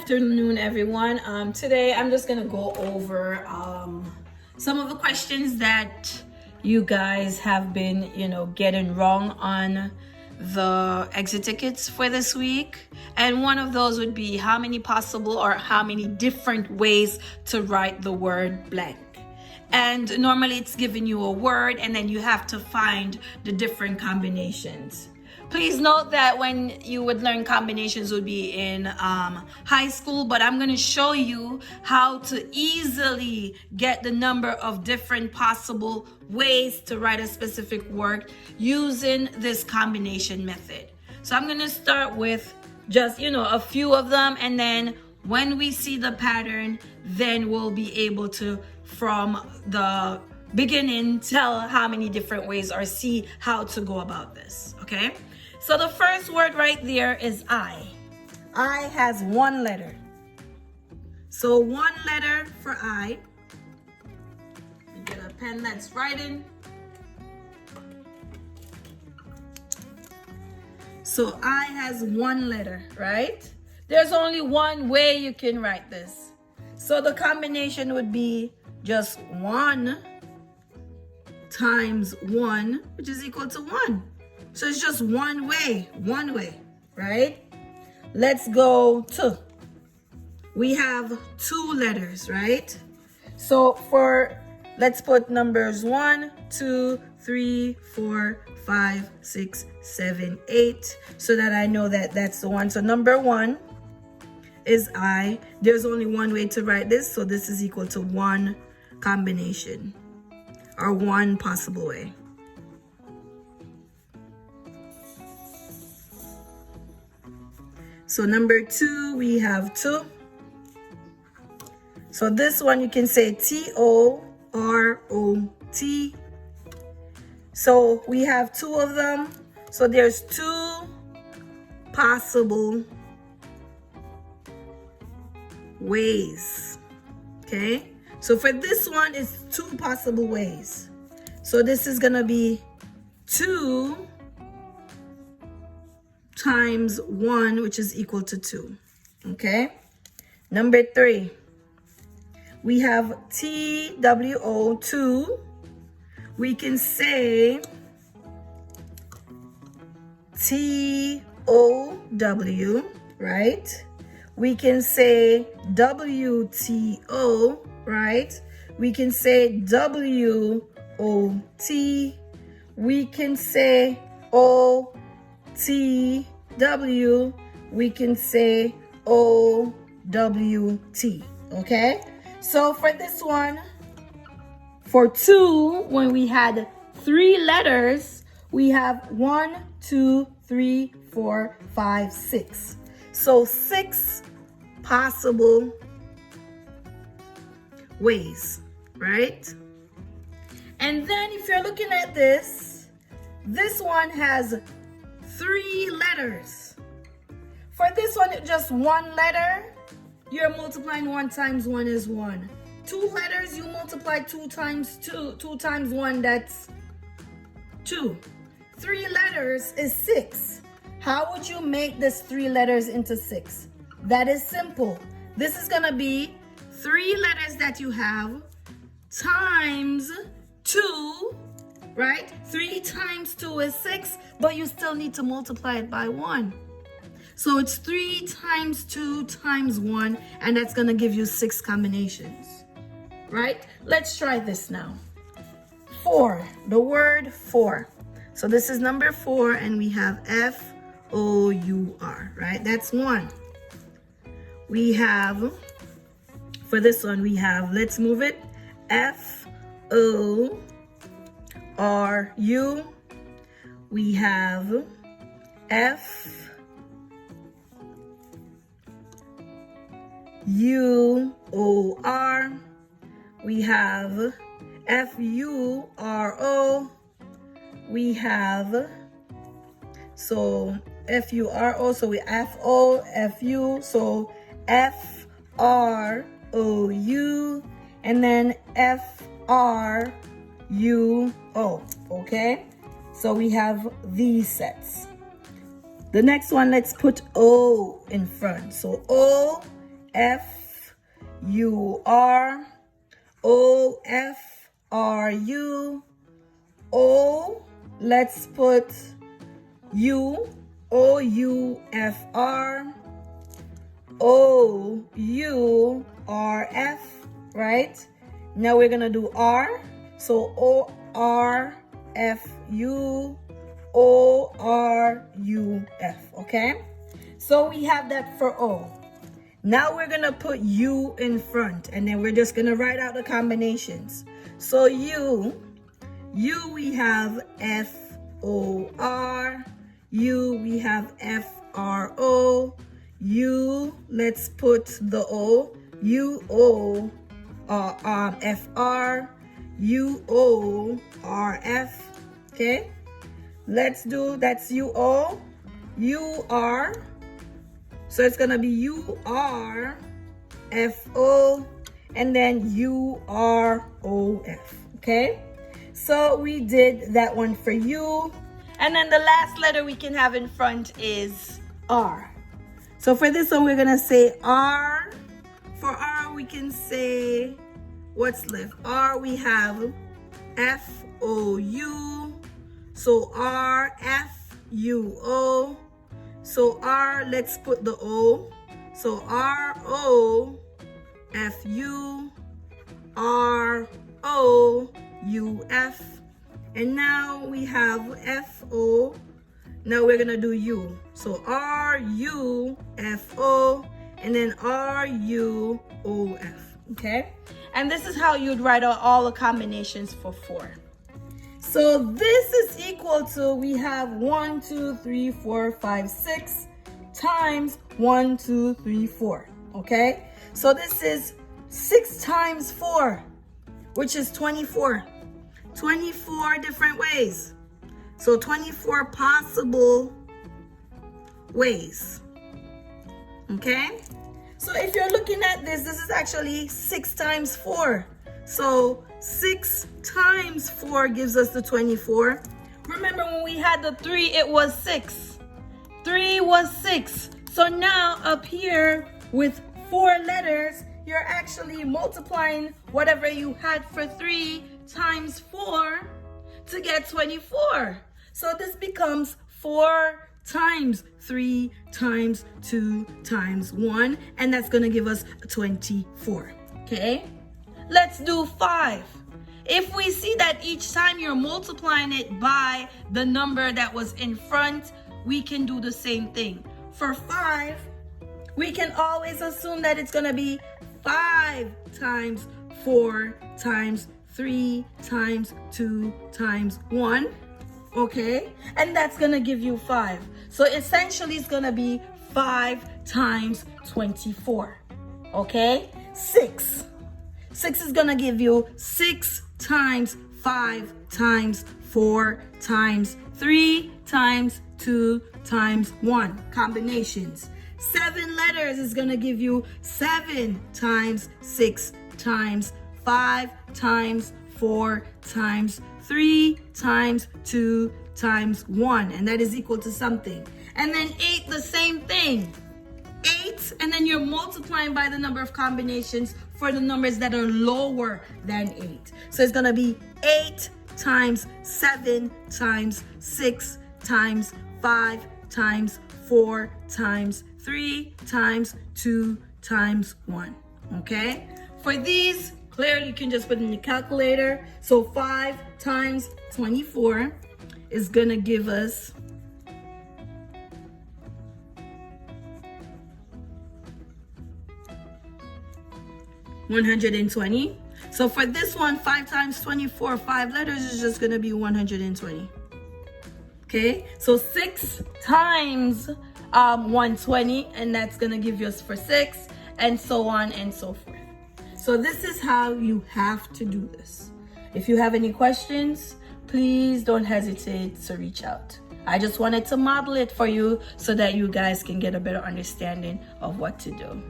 afternoon, everyone. Today I'm just gonna go over some of the questions that you guys have been, getting wrong on the exit tickets for this week. And one of those would be how many possible or how many different ways to write the word blank. And normally it's giving you a word and then you have to find the different combinations. Please note that when you would learn combinations would be in high school, but I'm going to show you how to easily get the number of different possible ways to write a specific word using this combination method. So I'm going to start with just, a few of them, and then when we see the pattern, then we'll be able to, from the beginning, tell how many different ways or see how to go about this, okay? So the first word right there is I. I has one letter. So one letter for I. You get a pen that's writing. So I has one letter, right? There's only one way you can write this. So the combination would be just 1 times 1, which is equal to 1. So it's just one way, right? Let's go to. We have 2 letters, right? So let's put numbers 1, 2, 3, 4, 5, 6, 7, 8, so that I know that that's the one. So number 1 is I. There's only one way to write this, so this is equal to 1 combination or 1 possible way. So number 2, we have 2. So this one you can say T-O-R-O-T. So we have 2 of them. So there's 2 possible ways. Okay? So for this one, it's 2 possible ways. So this is gonna be 2 times 1, which is equal to 2. Okay? Number 3, we have TWO2. We can say TOW, right? We can say WTO, right? We can say WOT. We can say OTW. We can say OWT, okay? So for this one, for 2, when we had 3 letters, we have 1, 2, 3, 4, 5, 6. So 6 possible ways, right? And then if you're looking at this one has 3 letters. For this one, just 1 letter, you're multiplying 1 times 1 is 1. 2 letters, you multiply 2 times 2. 2 times 1, that's 2. 3 letters is 6. How would you make this 3 letters into 6? That is simple. This is gonna be 3 letters that you have times 2, right? 3 times 2 is 6, but you still need to multiply it by 1. So it's 3 times 2 times 1, and that's gonna give you 6 combinations, right? Let's try this now. 4, the word for. So this is number 4, and we have F-O-U-R, right? That's 1. We have, for this one, we have, let's move it, F-O-R-U. We have F-U-O-R. We have F-U-R-O. We have, so F-U-R-O, so we F-O, F-U, so F-R-O-U, and then F-R-U-O, okay? So we have these sets. The next one, let's put O in front. So O F U R O F R U O. Let's put U O U F R O U R F, right? Now we're gonna do R. So O R F U O R U F, okay? So we have that for O. Now we're gonna put U in front, and then we're just gonna write out the combinations. So U we have F O R, U we have F R O, U, let's put the O, U O F R, U O R F, okay? Let's do, that's U O, U R, so it's gonna be U R F O, and then U R O F, okay? So we did that one for U, and then the last letter we can have in front is R. So for this one, we're gonna say R. For R, we can say, what's left? R, we have F O U. So R, F U O. So R, let's put the O. So R O F U R O U F. And now we have F O. Now we're gonna do U. So R U F O, and then R U O F. Okay? And this is how you'd write out all the combinations for 4. So this is equal to, we have 1, 2, 3, 4, 5, 6 times 1, 2, 3, 4. Okay? So this is 6 times 4, which is 24. 24 different ways. So 24 possible ways. Okay? So if you're looking at this, this is actually 6 times 4. So 6 times 4 gives us the 24. Remember when we had the 3, it was 6. 3 was 6. So now up here with 4 letters, you're actually multiplying whatever you had for 3 times 4 to get 24. So this becomes 4 times 3 times 2 times 1, and that's going to give us 24. Okay? Let's do 5. If we see that each time you're multiplying it by the number that was in front, we can do the same thing. For 5, we can always assume that it's going to be 5 times 4 times 3 times 2 times 1. Okay? And that's going to give you 5. So essentially it's going to be 5 times 24. Okay? 6. 6 is going to give you 6 times 5 times 4 times 3 times 2 times 1. Combinations. 7 letters is going to give you 7 times 6 times 5 times 4 times 3 times 2 times 1. And that is equal to something. And then 8, the same thing. 8, and then you're multiplying by the number of combinations for the numbers that are lower than 8. So it's going to be 8 times 7 times 6 times 5 times 4 times 3 times 2 times 1. Okay? For these, clearly you can just put in the calculator. So 5 times 24 is going to give us 120. So for this one, 5 times 24, 5 letters is just going to be 120. Okay, so 6 times 120, and that's going to give us for 6, and so on and so forth. So this is how you have to do this. If you have any questions, please don't hesitate to reach out. I just wanted to model it for you so that you guys can get a better understanding of what to do.